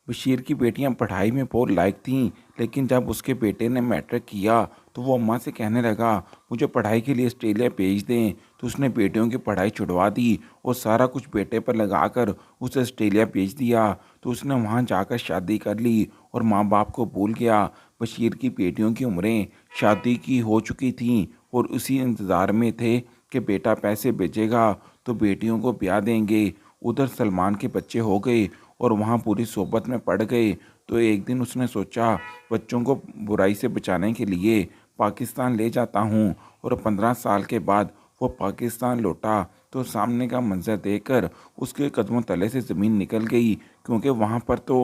बशीर की बेटियां पढ़ाई में बहुत लायक थीं, लेकिन जब उसके बेटे ने मैट्रिक किया तो वो अम्मा से कहने लगा मुझे पढ़ाई के लिए ऑस्ट्रेलिया भेज दें। तो उसने बेटियों की पढ़ाई छुड़वा दी और सारा कुछ बेटे पर लगाकर उसे ऑस्ट्रेलिया भेज दिया। तो उसने वहाँ जाकर शादी कर ली और माँ बाप को भूल गया। बशीर की बेटियों की उम्रें शादी की हो चुकी थीं और उसी इंतज़ार में थे कि बेटा पैसे भेजेगा तो बेटियों को ब्याह देंगे। उधर सलमान के बच्चे हो गए और वहाँ पूरी सोबत में पड़ गए। तो एक दिन उसने सोचा बच्चों को बुराई से बचाने के लिए पाकिस्तान ले जाता हूँ। और 15 साल के बाद वो पाकिस्तान लौटा तो सामने का मंजर देखकर उसके कदमों तले से ज़मीन निकल गई, क्योंकि वहाँ पर तो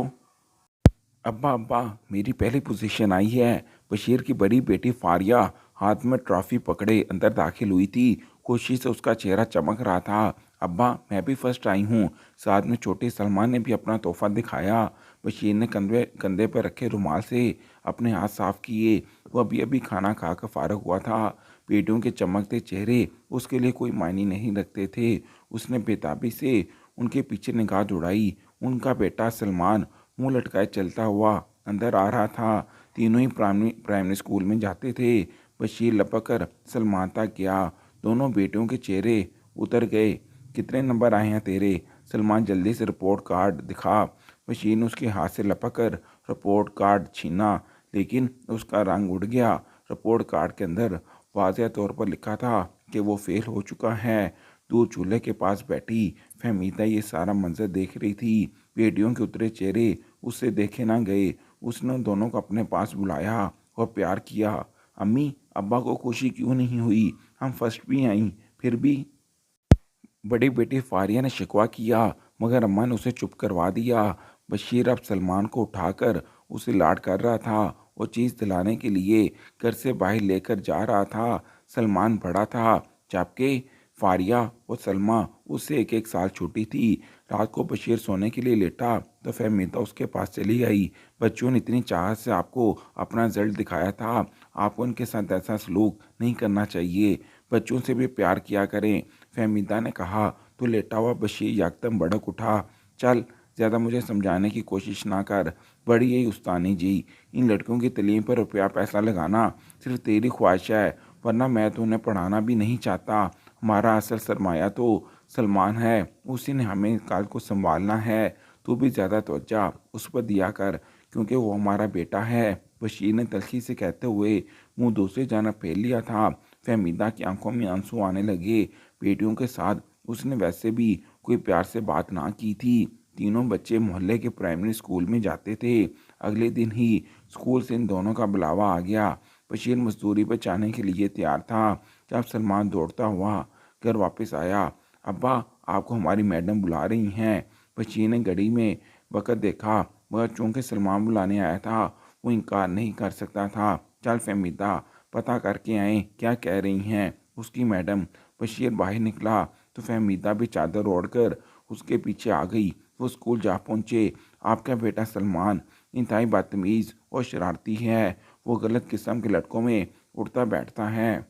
अब्बा अब्बा मेरी पहली पोजीशन आई है। बशीर की बड़ी बेटी फारिया हाथ में ट्रॉफी पकड़े अंदर दाखिल हुई थी। खुशी से उसका चेहरा चमक रहा था। अब्बा मैं भी फर्स्ट आई हूँ। साथ में छोटे सलमान ने भी अपना तोहफा दिखाया। बशीर ने कंधे कंधे पर रखे रुमाल से अपने हाथ साफ किए। वो अभी अभी खाना खाकर फारग हुआ था। बेटियों के चमकते चेहरे उसके लिए कोई मायने नहीं रखते थे। उसने बेताबी से उनके पीछे निगाह दौड़ाई। उनका बेटा सलमान मुंह लटकाए चलता हुआ अंदर आ रहा था। तीनों ही प्राइमरी स्कूल में जाते थे। बशीर लपक कर सलमान तक गया। दोनों बेटियों के चेहरे उतर गए। कितने नंबर आए हैं तेरे? सलमान जल्दी से रिपोर्ट कार्ड दिखा। बशीर ने उसके हाथ से लपक कर रिपोर्ट कार्ड छीना, लेकिन उसका रंग उड़ गया। रिपोर्ट कार्ड के अंदर वाज़ेह तौर पर लिखा था कि वो फेल हो चुका है। दूर चूल्हे के पास बैठी फहमीदा ये सारा मंजर देख रही थी। बेटियों के उतरे चेहरे उससे देखे ना गए। उसने उन दोनों को अपने पास बुलाया और प्यार किया। अम्मी अब्बा को खुशी क्यों नहीं हुई? हम फर्स्ट भी आई फिर भी। बड़ी बेटी फारिया ने शिकवा किया, मगर अम्मा ने उसे चुप करवा दिया। बशीर अब सलमान को उठाकर उसे लाड कर रहा था और चीज़ दिलाने के लिए घर से बाहर लेकर जा रहा था। सलमान बड़ा था, जबकि फारिया और सलमा उससे एक एक साल छोटी थी। रात को बशीर सोने के लिए लेटा तो फहमीदा उसके पास चली आई। बच्चों ने इतनी चाहत से आपको अपना रिजल्ट दिखाया था, आपको उनके साथ ऐसा सलूक नहीं करना चाहिए। बच्चों से भी प्यार किया करें। फहमीदा ने कहा। तो लेटा हुआ बशीर यकदम भड़क उठा। चल ज़्यादा मुझे समझाने की कोशिश ना कर। बड़ी यही उस्तानी जी। इन लड़कियों की तलीम पर रुपया पैसा लगाना सिर्फ तेरी ख्वाहिश है, वरना मैं तो उन्हें पढ़ाना भी नहीं चाहता। हमारा असल सरमाया तो सलमान है, उसी ने हमें कल को संभालना है। तू भी ज़्यादा तवज्जो उस पर दिया कर, क्योंकि वो हमारा बेटा है। बशीर ने तल्खी से कहते हुए मुंह दूसरी जानब फेर लिया था। फहमीदा की आंखों में आंसू आने लगे। बेटियों के साथ उसने वैसे भी कोई प्यार से बात ना की थी। तीनों बच्चे मोहल्ले के प्राइमरी स्कूल में जाते थे। अगले दिन ही स्कूल से इन दोनों का बुलावा आ गया। बशीर मजदूरी पर जाने के लिए तैयार था जब सलमान दौड़ता हुआ घर वापस आया। अब्बा आपको हमारी मैडम बुला रही हैं। बशीर ने घड़ी में वक़्त देखा, मगर चूंकि सलमान बुलाने आया था वो इनकार नहीं कर सकता था। चल फहमीदा पता करके आए क्या कह रही हैं उसकी मैडम। बशीर बाहर निकला तो फहमीदा भी चादर ओढ़कर उसके पीछे आ गई। वो स्कूल जा पहुँचे। आपका बेटा सलमान इंतहाई बदतमीज़ और शरारती है। वो गलत किस्म के लड़कों में उठता बैठता है।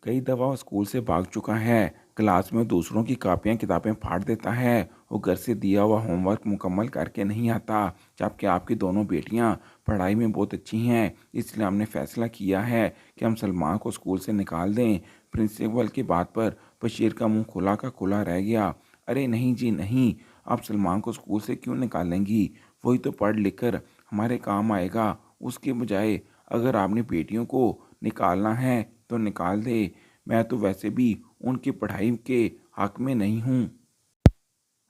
कई दफ़ा वो स्कूल से भाग चुका है। क्लास में दूसरों की कापियाँ किताबें फाड़ देता है। वो घर से दिया हुआ होमवर्क मुकम्मल करके नहीं आता। जबकि आपकी दोनों बेटियां पढ़ाई में बहुत अच्छी हैं, इसलिए हमने फैसला किया है कि हम सलमान को स्कूल से निकाल दें। प्रिंसिपल की बात पर बशीर का मुंह खुला का खुला रह गया। अरे नहीं जी नहीं, आप सलमान को स्कूल से क्यों निकालेंगी? वही तो पढ़ लिख कर हमारे काम आएगा। उसके बजाय अगर आपने बेटियों को निकालना है तो निकाल दे। मैं तो वैसे भी उनकी पढ़ाई के हक में नहीं हूँ।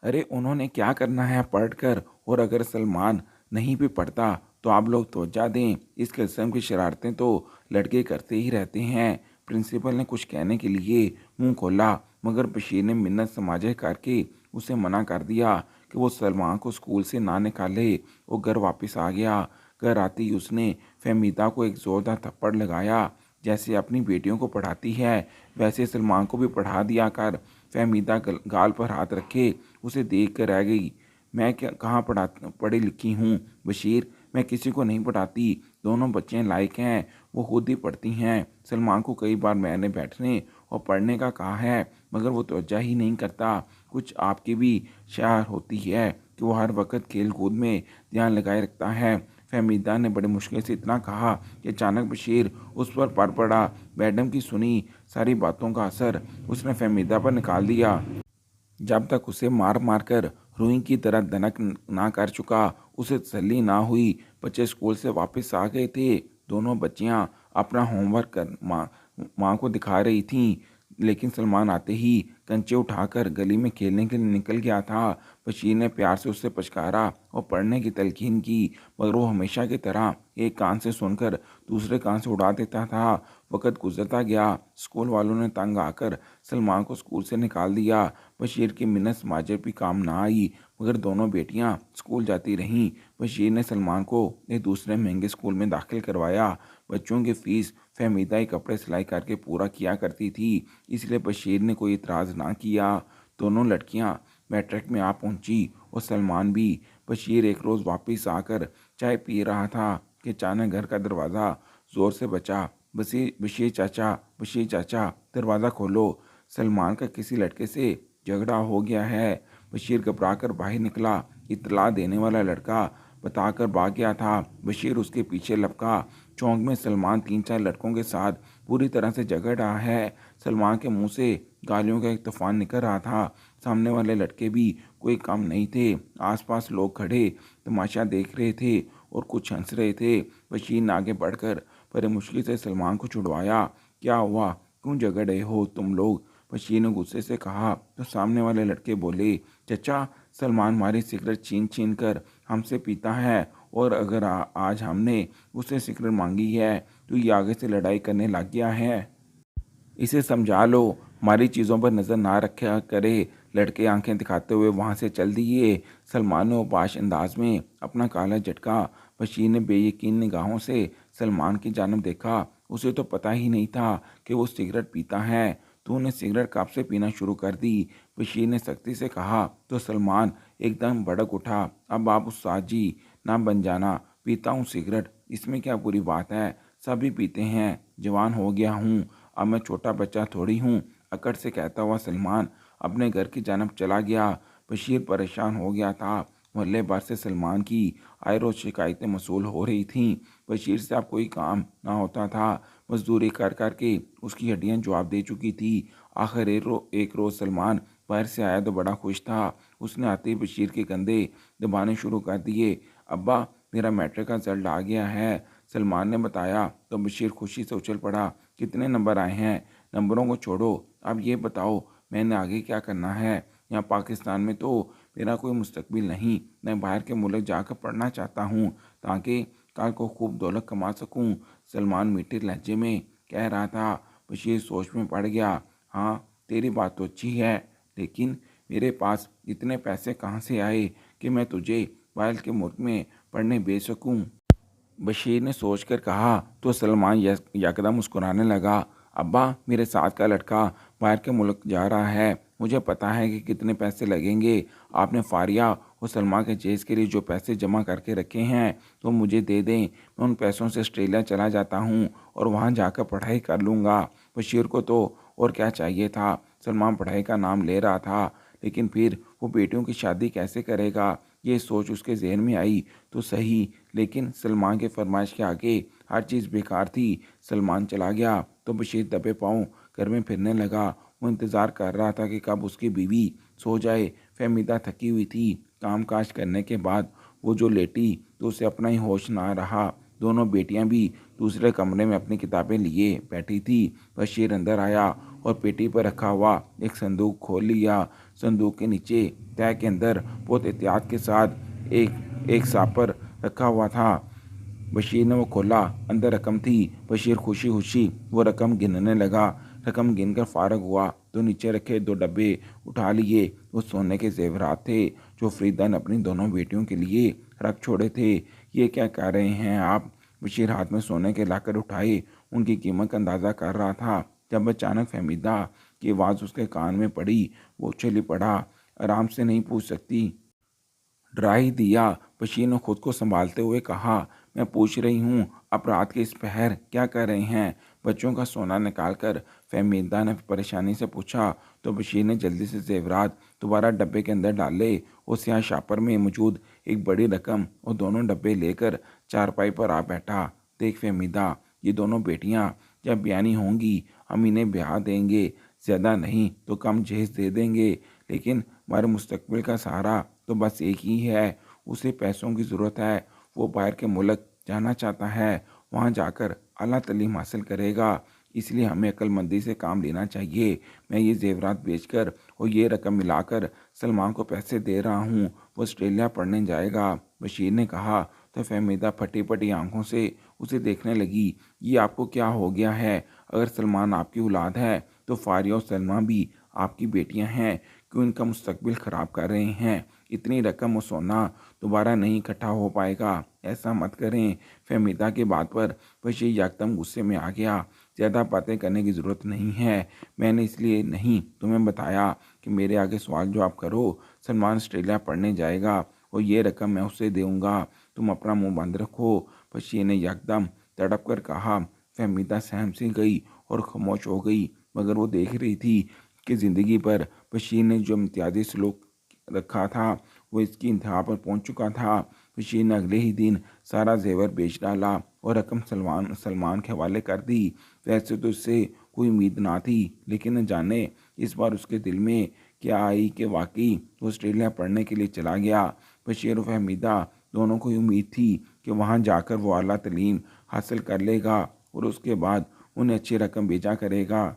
अरे उन्होंने क्या करना है पढ़कर? और अगर सलमान नहीं भी पढ़ता तो आप लोग तवज्जो दें। इस किस्म की शरारतें तो लड़के करते ही रहते हैं। प्रिंसिपल ने कुछ कहने के लिए मुंह खोला, मगर बशीर ने मिन्नत समाजे करके उसे मना कर दिया कि वो सलमान को स्कूल से ना निकाले। वो घर वापस आ गया। घर आते ही उसने फहमीदा को एक ज़ोरदार थप्पड़ लगाया। जैसे अपनी बेटियों को पढ़ाती है वैसे सलमान को भी पढ़ा दिया कर। फहमीदा गाल पर हाथ रखे उसे देख कर रह गई। मैं क्या कहाँ पढ़ी लिखी हूँ बशीर, मैं किसी को नहीं पढ़ाती। दोनों बच्चे लायक हैं, वो खुद ही पढ़ती हैं। सलमान को कई बार मैंने बैठने और पढ़ने का कहा है, मगर वो तवज्जो ही नहीं करता। कुछ आपकी भी शार होती है कि वो हर वक्त खेल कूद में ध्यान लगाए रखता है। फहमीदा ने बड़ी मुश्किल से इतना कहा कि अचानक बशीर उस पर पड़ा। मैडम की सुनी सारी बातों का असर उसने फहमीदा पर निकाल दिया। जब तक उसे मार मार कर रुई की तरह दनक ना कर चुका, उसे तसल्ली ना हुई। बच्चे स्कूल से वापस आ गए थे। दोनों बच्चियां अपना होमवर्क कर माँ को दिखा रही थीं, लेकिन सलमान आते ही कंचे उठाकर गली में खेलने के लिए निकल गया था। बशीर ने प्यार से उससे पछकारा और पढ़ने की तलकीन की, मगर वो हमेशा की तरह एक कान से सुनकर दूसरे कान से उड़ा देता था। वक़्त गुजरता गया। स्कूल वालों ने तंग आकर सलमान को स्कूल से निकाल दिया। बशीर की मिन्नत समाजर भी काम ना आई, मगर दोनों बेटियां स्कूल जाती रहीं। बशीर ने सलमान को एक दूसरे महंगे स्कूल में दाखिल करवाया। बच्चों की फीस फहमीदा ही कपड़े सिलाई करके पूरा किया करती थी, इसलिए बशीर ने कोई इतराज़ ना किया। दोनों लड़कियां मैट्रिक में आ पहुंची और सलमान भी। बशीर एक रोज़ वापस आकर चाय पी रहा था कि अचानक घर का दरवाज़ा ज़ोर से बचा। बशीर चाचा, दरवाज़ा खोलो, सलमान का किसी लड़के से झगड़ा हो गया है। बशीर घबरा कर बाहर निकला। इतला देने वाला लड़का बताकर भाग गया था। बशीर उसके पीछे लपका। चौंक में सलमान 3-4 लड़कों के साथ पूरी तरह से झगड़ रहा है। सलमान के मुंह से गालियों का एक तूफान निकल रहा था। सामने वाले लड़के भी कोई कम नहीं थे। आसपास लोग खड़े तमाशा देख रहे थे और कुछ हंस रहे थे। बशीर ने आगे बढ़कर बड़े मुश्किल से सलमान को छुड़वाया। क्या हुआ, क्यों झगड़ रहे हो तुम लोग? बशीर ने गुस्से से कहा तो सामने वाले लड़के बोले, चचा, सलमान हमारी सिगरेट छीन छीन कर हमसे पीता है, और अगर आज हमने उससे सिगरेट मांगी है तो ये आगे से लड़ाई करने लग गया है। इसे समझा लो, हमारी चीज़ों पर नज़र ना रखा करे। लड़के आंखें दिखाते हुए वहां से चल दिए। सलमान ने उपहास अंदाज में अपना काला झटका। बशीर ने बेयकीन निगाहों से सलमान की जानब देखा। उसे तो पता ही नहीं था कि वो सिगरेट पीता है। तूने सिगरेट कब से पीना शुरू कर दी? बशीर ने सख्ती से कहा तो सलमान एकदम भड़क उठा। अब आप उस्ताद जी ना बन जाना। पीता हूँ सिगरेट, इसमें क्या बुरी बात है? सभी पीते हैं, जवान हो गया हूँ, अब मैं छोटा बच्चा थोड़ी हूँ, अकड़ से कहता हुआ सलमान अपने घर की जानब चला गया। बशीर परेशान हो गया था। मोहल्ले भर से सलमान की आए रोज शिकायतें मसूल हो रही थीं। बशीर से अब कोई काम ना होता था। मजदूरी कर कर के उसकी हड्डियां जवाब दे चुकी थी। आखिर एक रोज़ सलमान बाहर से आया तो बड़ा खुश था। उसने आते ही बशीर के कंधे दबाने शुरू कर दिए। अब्बा, मेरा मैट्रिक का रिजल्ट आ गया है, सलमान ने बताया तो बशीर खुशी से उछल पड़ा। कितने नंबर आए हैं? नंबरों को छोड़ो, अब ये बताओ मैंने आगे क्या करना है? यहाँ पाकिस्तान में तो मेरा कोई मुस्तकबिल नहीं। मैं बाहर के मुल्क जाकर पढ़ना चाहता हूँ ताकि कल को खूब दौलत कमा सकूँ, सलमान मीठे लहजे में कह रहा था। बशीर सोच में पड़ गया। हाँ, तेरी बात तो अच्छी है, लेकिन मेरे पास इतने पैसे कहाँ से आए कि मैं तुझे बाहर के मुल्क में पढ़ने भेज सकूँ? बशीर ने सोचकर कहा तो सलमान यकदम मुस्कुराने लगा। अब्बा, मेरे साथ का लड़का बाहर के मुल्क जा रहा है, मुझे पता है कि कितने पैसे लगेंगे। आपने फारिया और सलमा के जेज के लिए जो पैसे जमा करके रखे हैं तो मुझे दे दें। मैं उन पैसों से ऑस्ट्रेलिया चला जाता हूँ और वहाँ जाकर पढ़ाई कर लूँगा। बशीर को तो और क्या चाहिए था? सलमान पढ़ाई का नाम ले रहा था, लेकिन फिर वो बेटियों की शादी कैसे करेगा? ये सोच उसके जहन में आई तो सही, लेकिन सलमान के फरमाइश के आगे हर चीज़ बेकार थी। सलमान चला गया तो बशीर दबे पाँव घर में फिरने लगा। वो इंतज़ार कर रहा था कि कब उसकी बीवी सो जाए। फहमीदा थकी हुई थी। काम काज करने के बाद वो जो लेटी तो उसे अपना ही होश ना रहा। दोनों बेटियां भी दूसरे कमरे में अपनी किताबें लिए बैठी थी। बशीर अंदर आया और पेटी पर रखा हुआ एक संदूक खोल लिया। संदूक के नीचे तह के अंदर बहुत एहतियात के साथ एक सापर रखा हुआ था। बशीर ने वो खोला, अंदर रकम थी। बशीर खुशी खुशी वो रकम गिनने लगा। रकम गिनकर फारग हुआ तो नीचे रखे 2 डब्बे उठा लिए। वो सोने के जेवरात थे जो फरीदा ने अपनी दोनों बेटियों के लिए रख छोड़े थे। ये क्या कह रहे हैं आप? बशीर हाथ में सोने के लाकर उठाए उनकी कीमत का अंदाज़ा कर रहा था, जब अचानक फहमीदा की आवाज़ उसके कान में पड़ी। वो उछली पड़ा। आराम से नहीं पूछ सकती? डरा ही दिया। बशीर ने खुद को संभालते हुए कहा, मैं पूछ रही हूँ, आप रात के इस पहर क्या कर रहे हैं? बच्चों का सोना निकाल कर फहमीदा ने परेशानी से पूछा तो बशीर ने जल्दी से जेवरात दोबारा डब्बे के अंदर डाले। उस यहाँ शापर में मौजूद एक बड़ी रकम और दोनों डब्बे लेकर चारपाई पर आ बैठा। देख फहमीदा, ये दोनों बेटियां जब ब्यानी होंगी हम इन्हें ब्याह देंगे, ज़्यादा नहीं तो कम जहेज दे देंगे, लेकिन हमारे मुस्तकबिल का सहारा तो बस एक ही है। उसे पैसों की ज़रूरत है, वो बाहर के मुल्क जाना चाहता है, वहाँ जाकर आला तालीम हासिल करेगा, इसलिए हमें अक्लमंदी से काम लेना चाहिए। मैं ये जेवरात बेचकर और ये रकम मिलाकर सलमान को पैसे दे रहा हूँ, वो ऑस्ट्रेलिया पढ़ने जाएगा। बशीर ने कहा तो फहमीदा फटी फटी आंखों से उसे देखने लगी। ये आपको क्या हो गया है? अगर सलमान आपकी औलाद है तो फारिया और सलमा भी आपकी बेटियां हैं, क्यों इनका मुस्तकबिल ख़राब कर रहे हैं? इतनी रकम और सोना दोबारा नहीं इकट्ठा हो पाएगा, ऐसा मत करें। फहमीदा की बात पर बशीर यकदम गुस्से में आ गया। ज़्यादा बातें करने की ज़रूरत नहीं है, मैंने इसलिए नहीं तुम्हें बताया कि मेरे आगे सवाल जवाब करो। सलमान ऑस्ट्रेलिया पढ़ने जाएगा और ये रकम मैं उसे दूंगा, तुम अपना मुंह बंद रखो। बशीर ने यकदम तड़प कर कहा। फहमीदा सहम सी गई और खामोश हो गई, मगर वो देख रही थी कि ज़िंदगी पर बशीर ने जो इम्तियाजी सलूक रखा था वो इसकी इंतहा पर पहुंच चुका था। बशीर ने अगले ही दिन सारा जेवर बेच डाला और रकम सलमान सलमान के हवाले कर दी। वैसे तो इससे कोई उम्मीद ना थी, लेकिन न जाने इस बार उसके दिल में क्या आई कि वाकई वो ऑस्ट्रेलिया पढ़ने के लिए चला गया। बशीर और फहमीदा दोनों को उम्मीद थी कि वहाँ जाकर वो आला तालीम हासिल कर लेगा और उसके बाद उन्हें अच्छी रकम भेजा करेगा।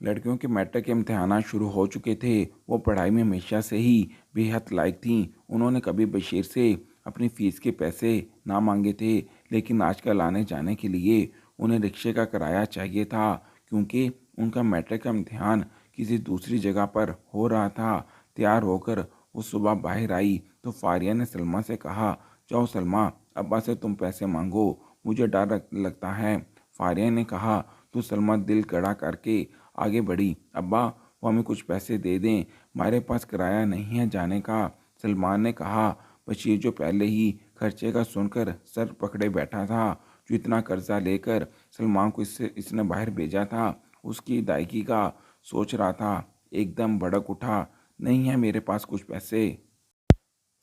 लड़कियों के मैट्रिक के इम्तहानात शुरू हो चुके थे। वो पढ़ाई में हमेशा से ही बेहद लायक थीं। उन्होंने कभी बशीर से अपनी फ़ीस के पैसे ना मांगे थे, लेकिन आजकल आने जाने के लिए उन्हें रिक्शे का किराया चाहिए था, क्योंकि उनका मैट्रिक का इम्तहान किसी दूसरी जगह पर हो रहा था। तैयार होकर वो सुबह बाहर आई तो फारिया ने सलमा से कहा, जाओ सलमा, अब्बा से तुम पैसे मांगो, मुझे डर लगता है। फारिया ने कहा तो सलमा दिल कड़ा करके आगे बढ़ी। अब्बा, वो हमें कुछ पैसे दे दें, हमारे पास किराया नहीं है जाने का। सलमान ने कहा। बशीर जो पहले ही खर्चे का सुनकर सर पकड़े बैठा था, जो इतना कर्जा लेकर सलमान को इसने बाहर भेजा था, उसकी अदायगी का सोच रहा था, एकदम भड़क उठा। नहीं है मेरे पास कुछ पैसे।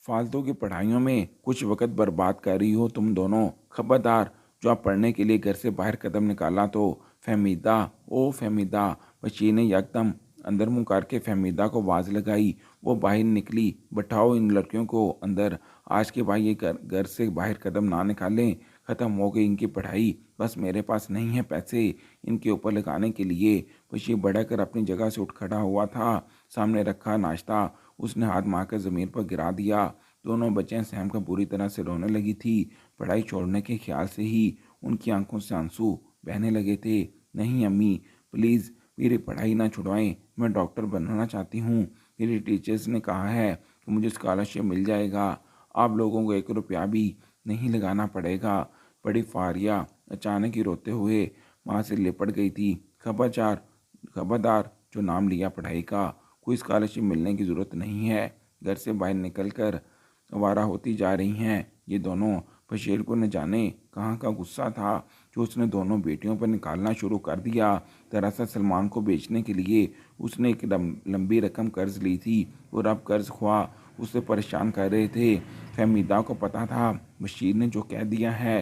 फालतू की पढ़ाइयों में कुछ वक़्त बर्बाद कर रही हो तुम दोनों। खबरदार, जो आप पढ़ने के लिए घर से बाहर कदम निकाला तो। फहमीदा, ओ फहमीदा। बशीर ने यकदम अंदर मुँह करके फहमीदा को आवाज़ लगाई। वो बाहर निकली। बैठाओ इन लड़कियों को अंदर, आज के बाद ये घर से बाहर कदम ना निकालें। ख़त्म हो गई इनकी पढ़ाई, बस मेरे पास नहीं है पैसे इनके ऊपर लगाने के लिए। बशीर बढ़कर अपनी जगह से उठ खड़ा हुआ था। सामने रखा नाश्ता उसने हाथ मारकर ज़मीन पर गिरा दिया। दोनों बच्चियां सहम कर बुरी तरह से रोने लगी थी। पढ़ाई छोड़ने के ख्याल से ही उनकी आंखों से आंसू बहने लगे थे। नहीं अम्मी, प्लीज़ मेरी पढ़ाई ना छुड़वाएं, मैं डॉक्टर बनना चाहती हूँ। मेरी टीचर्स ने कहा है कि मुझे स्कॉलरशिप मिल जाएगा, आप लोगों को 1 रुपया भी नहीं लगाना पड़ेगा। बड़ी फारिया अचानक ही रोते हुए माँ से लिपट गई थी। खबरदार, खबरदार, जो नाम लिया पढ़ाई का, कोई स्कॉलरशिप मिलने की ज़रूरत नहीं है। घर से बाहर निकल कर आवारा होती जा रही हैं ये दोनों। बशीर को न जाने कहाँ का गुस्सा था जो उसने दोनों बेटियों पर निकालना शुरू कर दिया। दरअसल सलमान को बेचने के लिए उसने एक लंबी रकम कर्ज ली थी और अब कर्ज ख्वाह उसे परेशान कर रहे थे। फहमीदा को पता था बशीर ने जो कह दिया है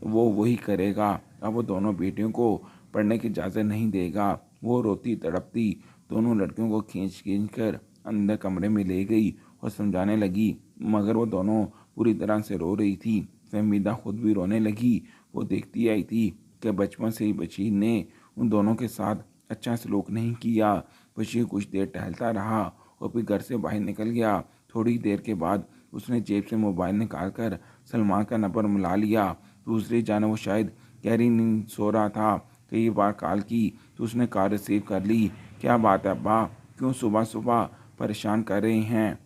वो वही करेगा। अब वो दोनों बेटियों को पढ़ने की इजाज़त नहीं देगा। वो रोती तड़पती दोनों लड़कियों को खींच खींच कर अंदर कमरे में ले गई और समझाने लगी, मगर वो दोनों पूरी तरह से रो रही थी। फहमीदा खुद भी रोने लगी। वो देखती आई थी कि बचपन से ही बशीर ने उन दोनों के साथ अच्छा सलूक नहीं किया। बशीर कुछ देर टहलता रहा और फिर घर से बाहर निकल गया। थोड़ी देर के बाद उसने जेब से मोबाइल निकाल कर सलमान का नंबर मिला लिया। दूसरी जाने वो शायद गहरी नींद सो रहा था। कई बार कॉल की तो उसने कॉल रिसीव कर ली। क्या बात है अब्बा, क्यों सुबह सुबह परेशान कर रहे हैं?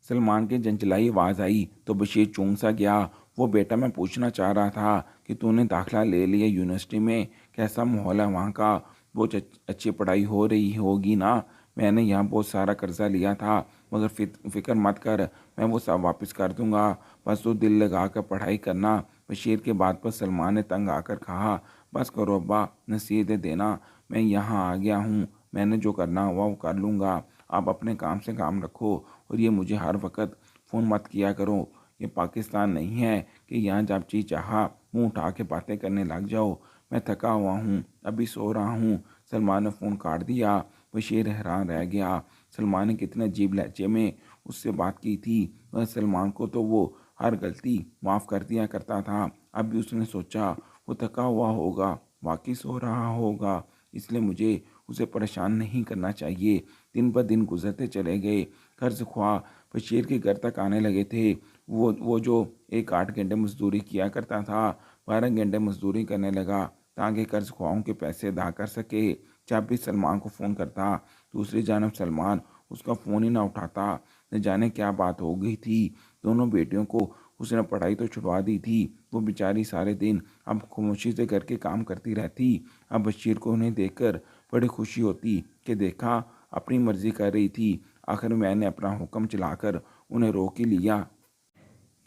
सलमान की चंचलाई आवाज़ आई तो बशीर चूम सा गया। वो बेटा, मैं पूछना चाह रहा था कि तूने दाखिला ले लिया यूनिवर्सिटी में, कैसा माहौल है वहाँ का? बहुत अच्छी पढ़ाई हो रही होगी ना? मैंने यहाँ बहुत सारा कर्जा लिया था, मगर फ़िक्र मत कर, मैं वो सब वापस कर दूंगा, बस तू दिल लगा कर पढ़ाई करना। बशीर के बात पर सलमान ने तंग आकर कहा, बस करो अब्बा, नसीहतें देना, मैं यहाँ आ गया हूँ, मैंने जो करना हुआ वो कर लूँगा। आप अपने काम से काम रखो और ये मुझे हर वक्त फ़ोन मत किया करो। ये पाकिस्तान नहीं है कि यहाँ जब जी चाहा मुंह उठा के बातें करने लग जाओ। मैं थका हुआ हूँ, अभी सो रहा हूँ। सलमान ने फ़ोन काट दिया। बशीर हैरान रह गया। सलमान ने कितने अजीब लहजे में उससे बात की थी। वह सलमान को तो वो हर गलती माफ़ कर दिया करता था। अब भी उसने सोचा वो थका हुआ होगा, वाकई सो रहा होगा, इसलिए मुझे उसे परेशान नहीं करना चाहिए। दिन ब दिन गुजरते चले गए। कर्ज ख्वाह बशीर के घर तक आने लगे थे। वो जो एक 8 घंटे मजदूरी किया करता था, 12 घंटे मजदूरी करने लगा ताकि कर्ज ख्वाहों के पैसे अदा कर सके। जब भी सलमान को फ़ोन करता, दूसरी जानब सलमान उसका फ़ोन ही ना उठाता। न जाने क्या बात हो गई थी। दोनों बेटियों को उसने पढ़ाई तो छुड़वा दी थी, वो बेचारी सारे दिन अब खामोशी से घर के काम करती रहती। अब बशीर को उन्हें देखकर बड़ी खुशी होती कि देखा, अपनी मर्जी कर रही थी, आखिर मैंने अपना हुक्म चलाकर उन्हें रोक ही लिया।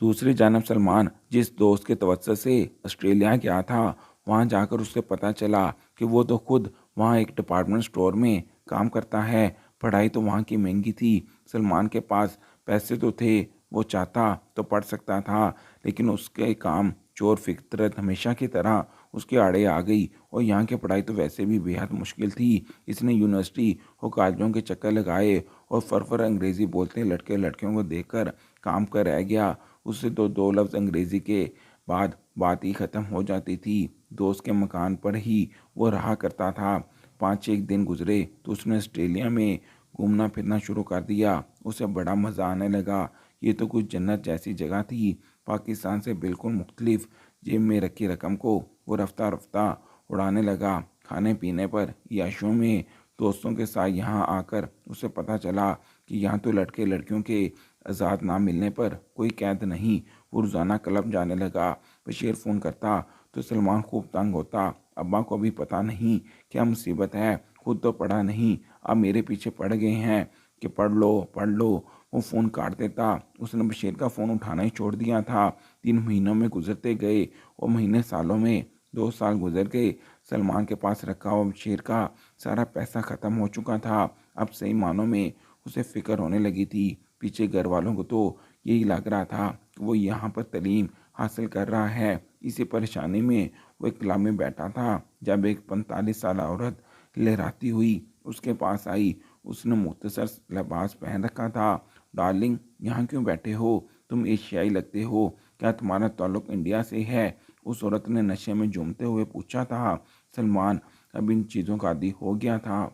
दूसरी जानब सलमान जिस दोस्त के तवज्जो से ऑस्ट्रेलिया गया था, वहां जाकर उसे पता चला कि वो तो खुद वहां एक डिपार्टमेंट स्टोर में काम करता है। पढ़ाई तो वहां की महंगी थी। सलमान के पास पैसे तो थे, वो चाहता तो पढ़ सकता था, लेकिन उसके काम चोर फितरत हमेशा की तरह उसके आड़े आ गई। और यहाँ की पढ़ाई तो वैसे भी बेहद मुश्किल थी। इसने यूनिवर्सिटी और कॉलेजों के चक्कर लगाए और फर अंग्रेज़ी बोलते लड़के लड़कियों को देखकर काम कर रह गया। उससे तो दो लफ्ज़ अंग्रेज़ी के बाद बात ही ख़त्म हो जाती थी। दोस्त के मकान पर ही वो रहा करता था। 5-6 दिन गुजरे तो उसने ऑस्ट्रेलिया में घूमना फिरना शुरू कर दिया। उसे बड़ा मज़ा आने लगा। ये तो कुछ जन्नत जैसी जगह थी। पाकिस्तान से बिल्कुल मुख्तलिफ। जेब में रखी रकम को वो रफ्ता रफ्ता उड़ाने लगा। खाने पीने पर, याशों में, दोस्तों के साथ यहाँ आकर उसे पता चला कि यहाँ तो लड़के लड़कियों के आज़ाद ना मिलने पर कोई कैद नहीं। वो रोज़ाना क्लब जाने लगा। बशीर फ़ोन करता तो सलमान खूब तंग होता। अब्बा को भी पता नहीं क्या मुसीबत है, खुद तो पढ़ा नहीं, अब मेरे पीछे पड़ गए हैं कि पढ़ लो पढ़ लो। वो फ़ोन काट देता। उसने बशीर का फ़ोन उठाना ही छोड़ दिया था। 3 महीनों में गुजरते गए और महीने सालों में 2 साल गुजर गए। सलमान के पास रखा हुआ बशीर का सारा पैसा ख़त्म हो चुका था। अब सही मानों में उसे फ़िक्र होने लगी थी। पीछे घर वालों को तो यही लग रहा था कि वो यहाँ पर तालीम हासिल कर रहा है। इसी परेशानी में वो एक क्लब में बैठा था जब एक 45 साल औरत लहराती हुई उसके पास आई। उसने मुख्तसर लिबास पहन रखा था। डार्लिंग, यहाँ क्यों बैठे हो? तुम एशियाई लगते हो, क्या तुम्हारा ताल्लुक इंडिया से है? उस औरत ने नशे में झूमते हुए पूछा था। सलमान अब इन चीज़ों का आदी हो गया था।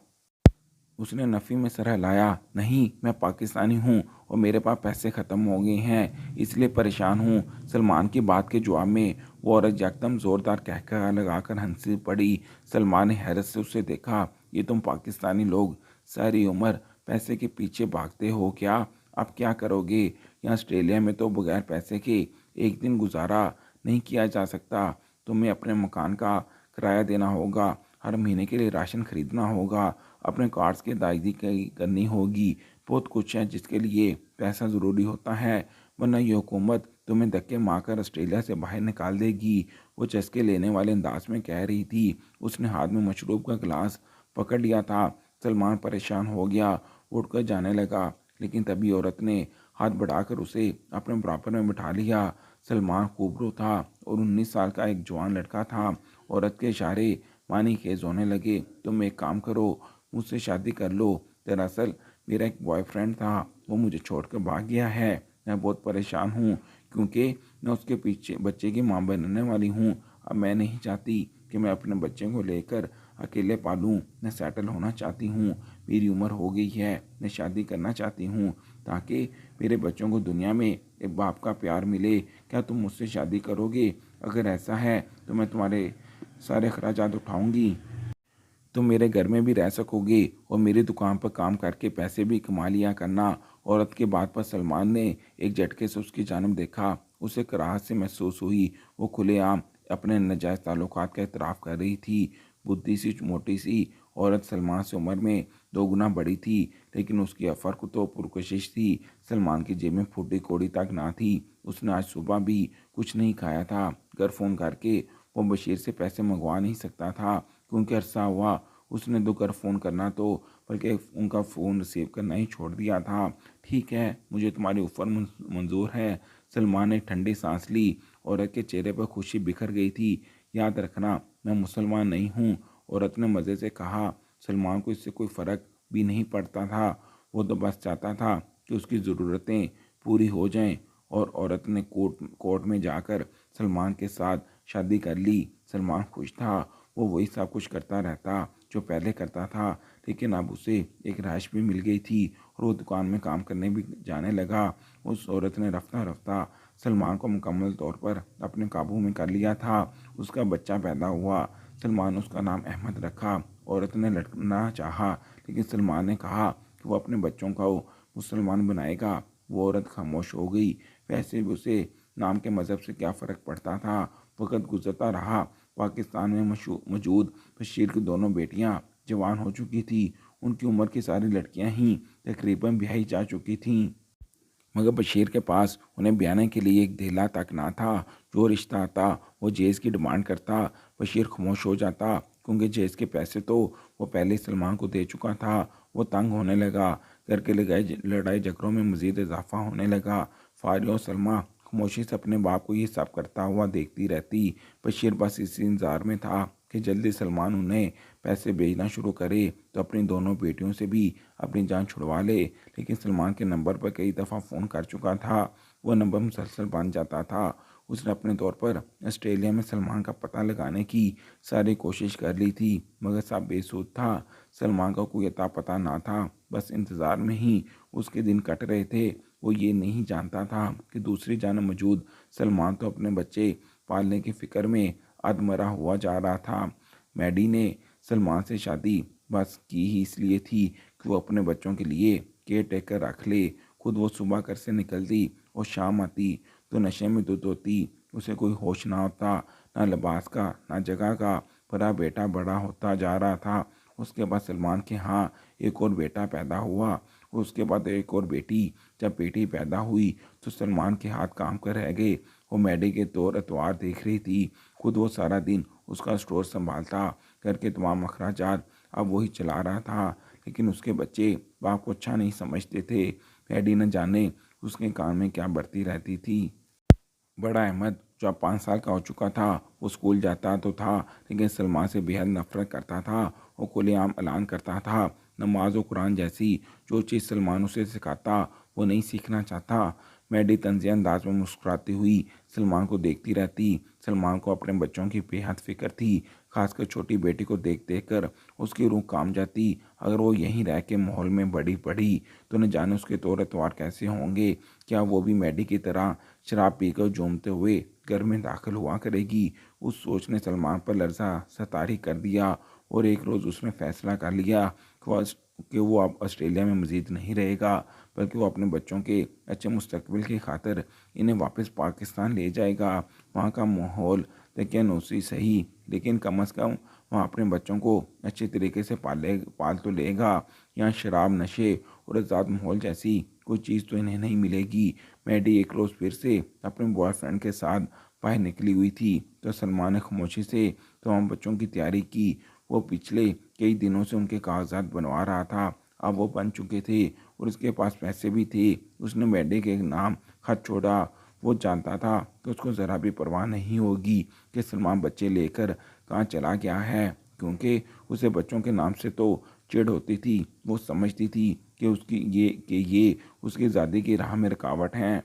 उसने नफ़ी में सर हिलाया। नहीं, मैं पाकिस्तानी हूँ और मेरे पास पैसे ख़त्म हो गए हैं, इसलिए परेशान हूँ। सलमान की बात के जवाब में वो औरत यकदम ज़ोरदार कहका लगाकर हंसी पड़ी। सलमान ने हैरत से उसे देखा। ये तुम पाकिस्तानी लोग सारी उम्र पैसे के पीछे भागते हो क्या? अब क्या करोगे? यहाँ ऑस्ट्रेलिया में तो बगैर पैसे के एक दिन गुजारा नहीं किया जा सकता। तुम्हें अपने मकान का किराया देना होगा, हर महीने के लिए राशन खरीदना होगा, अपने कार्ड्स की अदायगी करनी होगी। बहुत कुछ है जिसके लिए पैसा ज़रूरी होता है, वरना ये हुकूमत तुम्हें धक्के मारकर ऑस्ट्रेलिया से बाहर निकाल देगी। वो चस्के लेने वाले अंदाज में कह रही थी। उसने हाथ में मशरूब का गिलास पकड़ लिया था। सलमान परेशान हो गया, उठकर जाने लगा, लेकिन तभी औरत ने हाथ बढ़ाकर उसे अपने बराबर में बिठा लिया। सलमान खूबरू था और 19 साल का एक जवान लड़का था। औरत के इशारे मानी खेज होने लगे। तुम एक काम करो, मुझसे शादी कर लो। दरअसल मेरा एक बॉयफ्रेंड था, वो मुझे छोड़कर भाग गया है। मैं बहुत परेशान हूँ क्योंकि मैं उसके पीछे बच्चे की माँ बनने वाली हूँ। अब मैं नहीं चाहती कि मैं अपने बच्चे को लेकर अकेले पालूँ। मैं सेटल होना चाहती हूँ, मेरी उम्र हो गई है, मैं शादी करना चाहती हूँ ताकि मेरे बच्चों को दुनिया में एक बाप का प्यार मिले। क्या तुम मुझसे शादी करोगे? अगर ऐसा है तो मैं तुम्हारे सारे अखराजात उठाऊँगी। तुम मेरे घर में भी रह सकोगे और मेरी दुकान पर काम करके पैसे भी कमा लिया करना। औरत की बात पर सलमान ने एक झटके से उसकी जानब देखा। उसे कराहत से महसूस हुई। वो खुलेआम अपने नाजायज़ ताल्लुकात का एतराफ़ कर रही थी। बुद्धि सी मोटी सी औरत सलमान से उम्र में 2 गुना बड़ी थी, लेकिन उसकी अफर को तो पुरकशिश थी। सलमान की जेब में फूटी कौड़ी तक ना थी। उसने आज सुबह भी कुछ नहीं खाया था। घर फ़ोन करके वो बशीर से पैसे मंगवा नहीं सकता था, क्योंकि अरसा हुआ उसने तो घर फ़ोन करना तो बल्कि उनका फ़ोन रिसीव करना ही छोड़ दिया था। ठीक है, मुझे तुम्हारी ऑफ़र मंजूर है। सलमान ने ठंडी सांस ली। औरत के चेहरे पर खुशी बिखर गई थी। याद रखना, मैं मुसलमान नहीं हूँ, औरत ने मज़े से कहा। सलमान को इससे कोई फ़र्क भी नहीं पड़ता था। वो तो बस चाहता था कि उसकी ज़रूरतें पूरी हो जाएं। और औरत ने कोर्ट में जाकर सलमान के साथ शादी कर ली। सलमान खुश था। वो वही सब कुछ करता रहता जो पहले करता था, लेकिन अब उसे एक रहाइश भी मिल गई थी और वो दुकान में काम करने भी जाने लगा। उस औरत ने रफ्ता रफ्ता सलमान को मुकम्मल तौर पर अपने काबू में कर लिया था। उसका बच्चा पैदा हुआ। सलमान ने उसका नाम अहमद रखा। औरत ने लड़ना चाहा, लेकिन सलमान ने कहा कि वो अपने बच्चों को मुसलमान बनाएगा। वो औरत खामोश हो गई। वैसे भी उसे नाम के मज़हब से क्या फ़र्क पड़ता था। वक़्त गुजरता रहा। पाकिस्तान में मौजूद बशीर की दोनों बेटियां जवान हो चुकी थी। उनकी उम्र की सारी लड़कियां ही तकरीबन ब्याही जा चुकी थीं, मगर बशीर के पास उन्हें ब्याने के लिए एक धेला तक ना था। जो रिश्ता आता वो जहेज़ की डिमांड करता। बशीर खामोश हो जाता, क्योंकि जहेज़ के पैसे तो वो पहले ही सलमान को दे चुका था। वो तंग होने लगा। घर के लगाए लड़ाई झगड़ों में मज़ीद इजाफा होने लगा। फारिया और सलमा खामोशी से अपने बाप को ये सब करता हुआ देखती रहती। बशीर बस इसी इंतज़ार में था कि जल्दी सलमान उन्हें पैसे भेजना शुरू करे तो अपनी दोनों बेटियों से भी अपनी जान छुड़वा ले। लेकिन सलमान के नंबर पर कई दफ़ा फ़ोन कर चुका था। वह नंबर मुसलसल बन जाता था। उसने अपने तौर पर ऑस्ट्रेलिया में सलमान का पता लगाने की सारी कोशिश कर ली थी, मगर सब बेसुध था। सलमान का कोई अता पता ना था। बस इंतज़ार में ही उसके दिन कट रहे थे। वो ये नहीं जानता था कि दूसरी जानब मौजूद सलमान तो अपने बच्चे पालने की फ़िक्र में अधमरा हुआ जा रहा था। मैडी ने सलमान से शादी बस की ही इसलिए थी कि वो अपने बच्चों के लिए केयर टेकर रख ले। खुद वो सुबह घर से निकलती और शाम आती तो नशे में धुत होती। उसे कोई होश ना होता, ना लिबास का ना जगह का। बड़ा बेटा बड़ा होता जा रहा था। उसके बाद सलमान के यहाँ एक और बेटा पैदा हुआ। उसके बाद एक और बेटी। जब बेटी पैदा हुई तो सलमान के हाथ काम कर रह गए। वो मैडी के तौर अतवार देख रही थी। खुद वो सारा दिन उसका स्टोर संभालता। घर के तमाम अखराजात अब वही चला रहा था। लेकिन उसके बच्चे बाप को अच्छा नहीं समझते थे। मैडी न जाने उसके कान में क्या बढ़ती रहती थी। बड़ा अहमद जो अब 5 साल का हो चुका था, वो स्कूल जाता तो था, लेकिन सलमान से बेहद नफरत करता था। वो खुलेआम ऐलान करता था नमाज और कुरान जैसी जो चीज़ सलमान उसे सिखाता वो नहीं सीखना चाहता। मैडी तंज़िया अंदाज में मुस्कुराती हुई सलमान को देखती रहती। सलमान को अपने बच्चों की बेहद फिक्र थी, खासकर छोटी बेटी को देख देख कर उसकी रूह काम जाती। अगर वो यहीं रह के माहौल में बड़ी पड़ी तो न जाने उसके तौर अतवार कैसे होंगे। क्या वो भी मैडी की तरह शराब पीकर झूमते हुए घर में दाखिल हुआ करेगी। उस सोच ने सलमान पर लर्जा सतारी कर दिया और एक रोज़ उसने फैसला कर लिया कि वो अब ऑस्ट्रेलिया में मज़ीद नहीं रहेगा, बल्कि वो अपने बच्चों के अच्छे मुस्तकबिल की खातिर इन्हें वापस पाकिस्तान ले जाएगा। वहाँ का माहौल दकियानूसी सही, लेकिन कम अज़ कम वहाँ अपने बच्चों को अच्छे तरीके से पाल तो लेगा। यहाँ शराब नशे और आज़ाद माहौल जैसी कोई चीज़ तो इन्हें नहीं मिलेगी। मैडी एक रोज़ फिर से अपने बॉयफ्रेंड के साथ बाहर निकली हुई थी तो सलमान ने खामोशी से तमाम बच्चों की तैयारी की। वो पिछले कई दिनों से उनके कागजात बनवा रहा था। अब वो बन चुके थे और उसके पास पैसे भी थे। उसने मैडी के नाम खत छोड़ा। वो जानता था कि उसको ज़रा भी परवाह नहीं होगी कि सलमान बच्चे लेकर कहाँ चला गया है, क्योंकि उसे बच्चों के नाम से तो चिढ़ होती थी। वो समझती थी कि ये उसकी ज़ादी की राह में रुकावट हैं।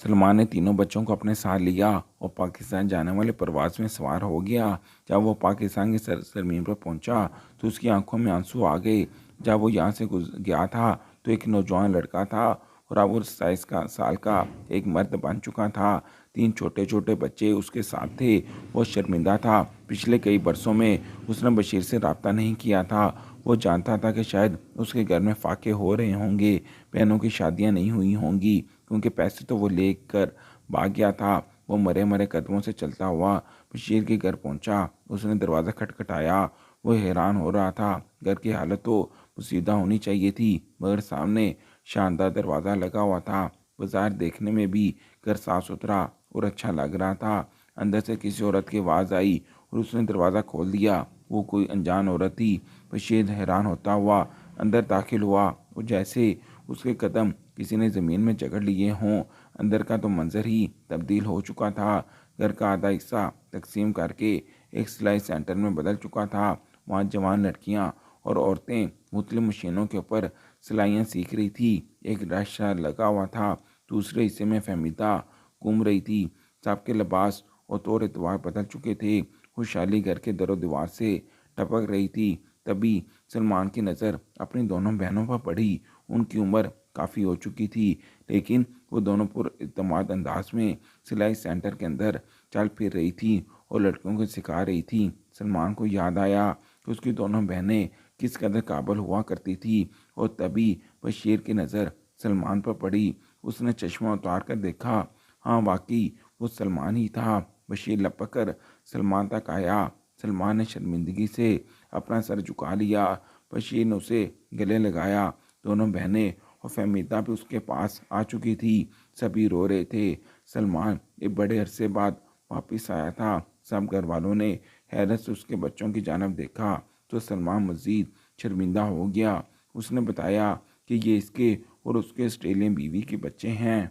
सलमान ने तीनों बच्चों को अपने साथ लिया और पाकिस्तान जाने वाले प्रवास में सवार हो गया। जब वो पाकिस्तान की सरजमीन पर पहुंचा तो उसकी आंखों में आंसू आ गए। जब वो यहाँ से गया था तो एक नौजवान लड़का था और अब वो 27 साल का एक मर्द बन चुका था। 3 छोटे छोटे बच्चे उसके साथ थे। वो शर्मिंदा था। पिछले कई बरसों में उसने बशीर से रब्ता नहीं किया था। वो जानता था कि शायद उसके घर में फाके हो रहे होंगे, बहनों की शादियाँ नहीं हुई होंगी, क्योंकि पैसे तो वो लेकर भाग गया था। वो मरे मरे कदमों से चलता हुआ बशीर के घर पहुंचा। उसने दरवाज़ा खटखटाया। वो हैरान हो रहा था। घर की हालत तो वो सीधा होनी चाहिए थी, मगर सामने शानदार दरवाज़ा लगा हुआ था। बाजार देखने में भी घर साफ सुथरा और अच्छा लग रहा था। अंदर से किसी औरत की आवाज़ आई और उसने दरवाज़ा खोल दिया। वो कोई अनजान औरत थी। बशीर हैरान होता हुआ अंदर दाखिल हुआ और जैसे उसके कदम किसी ने ज़मीन में जकड़ लिए हों, अंदर का तो मंजर ही तब्दील हो चुका था। घर का आधा हिस्सा तकसीम करके एक सिलाई सेंटर में बदल चुका था। वहाँ जवान लड़कियाँ और औरतें मुख्तलिफ मशीनों के ऊपर सिलाइयाँ सीख रही थी। एक रास्ता लगा हुआ था, दूसरे हिस्से में फहमीदा घूम रही थी। सबके लिबास और तौर एतबार बदल चुके थे। खुशहाली घर के दरो दीवार से टपक रही थी। तभी सलमान की नज़र अपनी दोनों बहनों पर पड़ी। उनकी उम्र काफ़ी हो चुकी थी, लेकिन वो दोनों पुरएतमाद अंदाज में सिलाई सेंटर के अंदर चल फिर रही थी और लड़कियों को सिखा रही थी। सलमान को याद आया कि उसकी दोनों बहनें किस कदर काबिल हुआ करती थी और तभी बशीर की नज़र सलमान पर पड़ी। उसने चश्मा उतार कर देखा। हाँ, वाकई वो सलमान ही था। बशीर लपक कर सलमान तक आया। सलमान ने शर्मिंदगी से अपना सर झुका लिया। बशीर ने उसे गले लगाया। दोनों बहनें और फहमीदा भी उसके पास आ चुकी थी। सभी रो रहे थे। सलमान एक बड़े अरसे बाद वापस आया था। सब घर वालों ने हैरत से उसके बच्चों की जानब देखा तो सलमान मज़ीद शर्मिंदा हो गया। उसने बताया कि ये इसके और उसके ऑस्ट्रेलियन बीवी के बच्चे हैं,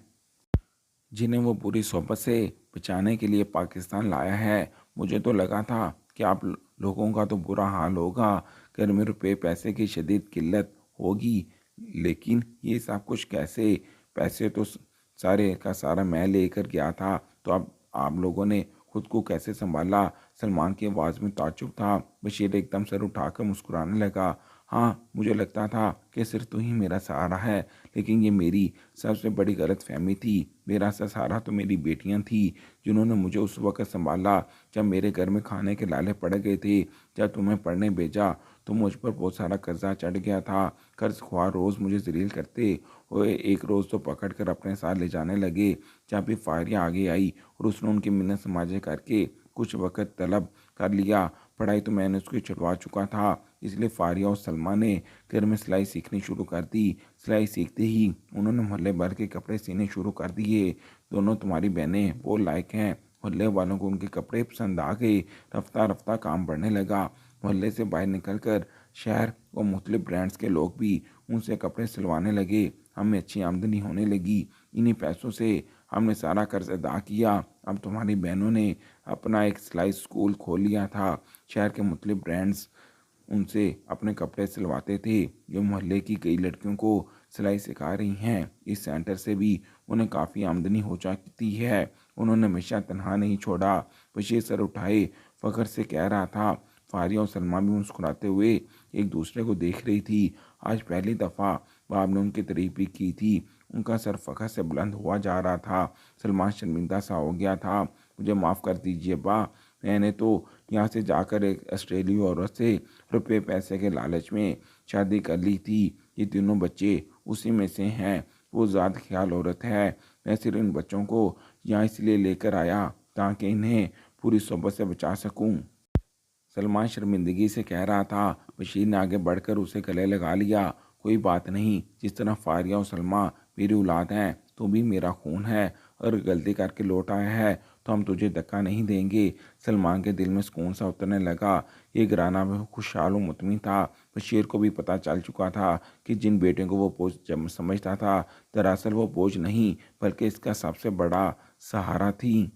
जिन्हें वो पूरी सोबत से बचाने के लिए पाकिस्तान लाया है। मुझे तो लगा था कि आप लोगों का तो बुरा हाल होगा, घर में रुपए पैसे की शदीद किल्लत होगी, लेकिन ये सब कुछ कैसे? पैसे तो सारे का सारा मैं लेकर गया था, तो अब आप लोगों ने खुद को कैसे संभाला? सलमान की आवाज़ में ताज्जुब था। बशीर एकदम सर उठाकर मुस्कुराने लगा। हाँ, मुझे लगता था कि सिर्फ तू ही मेरा सहारा है, लेकिन ये मेरी सबसे बड़ी गलतफहमी थी। मेरा सहारा तो मेरी बेटियां थी, जिन्होंने मुझे उस वक्त संभाला जब मेरे घर में खाने के लाले पड़ गए थे। जब तुम्हें पढ़ने भेजा तो मुझ पर बहुत सारा कर्जा चढ़ गया था। कर्ज ख्वार रोज़ मुझे जलील करते और एक रोज़ तो पकड़ कर अपने साथ ले जाने लगे। जब भी फारिया आगे आई और उसने उनकी मिन्नत समाजे करके कुछ वक़्त तलब कर लिया। पढ़ाई तो मैंने उसकी छुड़वा चुका था, इसलिए फारिया और सलमा ने घर में सिलाई सीखनी शुरू कर दी। सिलाई सीखते ही उन्होंने मोहल्ले भर के कपड़े सीने शुरू कर दिए। दोनों तुम्हारी बहनें वो लायक हैं। मोहल्ले वालों को उनके कपड़े पसंद आ गए। रफ्ता रफ्ता काम बढ़ने लगा। मोहल्ले से बाहर निकलकर शहर और मुख्तलिफ ब्रांड्स के लोग भी उनसे कपड़े सिलवाने लगे। हमें अच्छी आमदनी होने लगी। इन्हीं पैसों से हमने सारा कर्ज अदा किया। अब तुम्हारी बहनों ने अपना एक सिलाई स्कूल खोल लिया था। शहर के मुख्तलिफ ब्रांड्स उनसे अपने कपड़े सिलवाते थे, जो मोहल्ले की कई लड़कियों को सिलाई सिखा रही हैं। इस सेंटर से भी उन्हें काफ़ी आमदनी हो जाती है। उन्होंने हमेशा तनहा नहीं छोड़ा। बशीर सर उठाए फ़ख्र से कह रहा था। फारिया और सलमा भी मुस्कुराते हुए एक दूसरे को देख रही थी। आज पहली दफ़ा बाप ने उनकी तारीफ भी की थी। उनका सर फ़ख्र से बुलंद हुआ जा रहा था। सलमान शर्मिंदा सा हो गया था। मुझे माफ़ कर दीजिए बा, मैंने तो यहाँ से जाकर एक ऑस्ट्रेलियाई औरत से रुपए पैसे के लालच में शादी कर ली थी। ये तीनों बच्चे उसी में से हैं। वो ज़ात ख्याल औरत है। मैं सिर्फ इन बच्चों को यहाँ इसलिए लेकर आया ताकि इन्हें पूरी सोबत से बचा सकूँ। सलमान शर्मिंदगी से कह रहा था। बशीर ने आगे बढ़कर उसे गले लगा लिया। कोई बात नहीं, जिस तरह फारिया और सलमा मेरी औलाद हैं, तू भी मेरा खून है। अगर गलती करके लौट आया है तो हम तुझे धक्का नहीं देंगे। सलमान के दिल में सुकून सा उतरने लगा। ये घराना में खुशहाल और मुतमिन था। बशीर को भी पता चल चुका था कि जिन बेटियों को वो बोझ समझता था, दरअसल वो बोझ नहीं बल्कि इसका सबसे बड़ा सहारा थी।